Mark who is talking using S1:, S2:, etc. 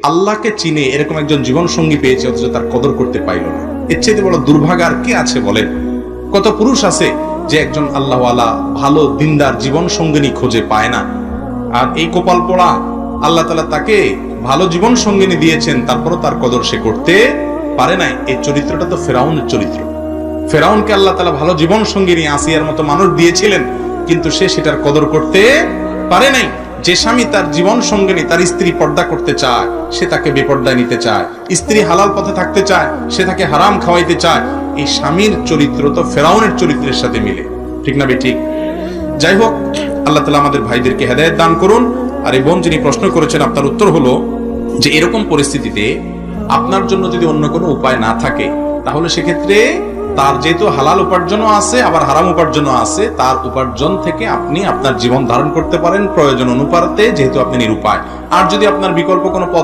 S1: আল্লাহকে চিনে এরকম একজন জীবন সঙ্গী পেয়েছে অথচ তার কদর করতে পাইল না। এর চেয়ে বড় দুর্ভাগ্য আর কে আছে বলেন? কত পুরুষ আছে যে একজন আল্লাহওয়ালা ভালো দিনদার জীবন সঙ্গিনী খোঁজে পায় না, আর এই কপাল পোড়া আল্লাহ তাআলা তাকে ভালো জীবন সঙ্গিনী দিয়েছেন, তারপরও তার কদর সে করতে পারে নাই। এই চরিত্রটা তো ফেরাউনের চরিত্র। ফেরাউনকে আল্লাহ তাআলা ভালো জীবন সঙ্গিনী আসিয়ার মতো মানুষ দিয়েছিলেন, কিন্তু সে সেটার কদর করতে পারে নাই। যে স্বামী তার জীবন সঙ্গিনী, তার স্ত্রী পর্দা করতে চায়, সে তাকে বেপর্দায় নিতে চায়, স্ত্রী হালাল পথে থাকতে চায়, সে তাকে হারাম খাওয়াইতে চায়, এই স্বামীর চরিত্র তো ফেরাউনের চরিত্রের সাথে মিলে, ঠিক না ঠিক? যাই হোক, আল্লাহ তাআলা আমাদের ভাইদেরকে হেদায়েত দান করুন। আর এই বোন যিনি প্রশ্ন করেছেন, আপনার উত্তর হলো যে এরকম পরিস্থিতিতে আপনার জন্য যদি অন্য কোনো উপায় না থাকে, তাহলে সেক্ষেত্রে তার যেহেতু হালাল উপার্জনও আছে আবার হারাম উপার্জনও আছে, তার উপার্জন থেকে আপনি আপনার জীবন ধারণ করতে পারেন প্রয়োজন অনুপাতে, যেহেতু আপনি নিরুপায়। আর যদি আপনার বিকল্প কোনো পথ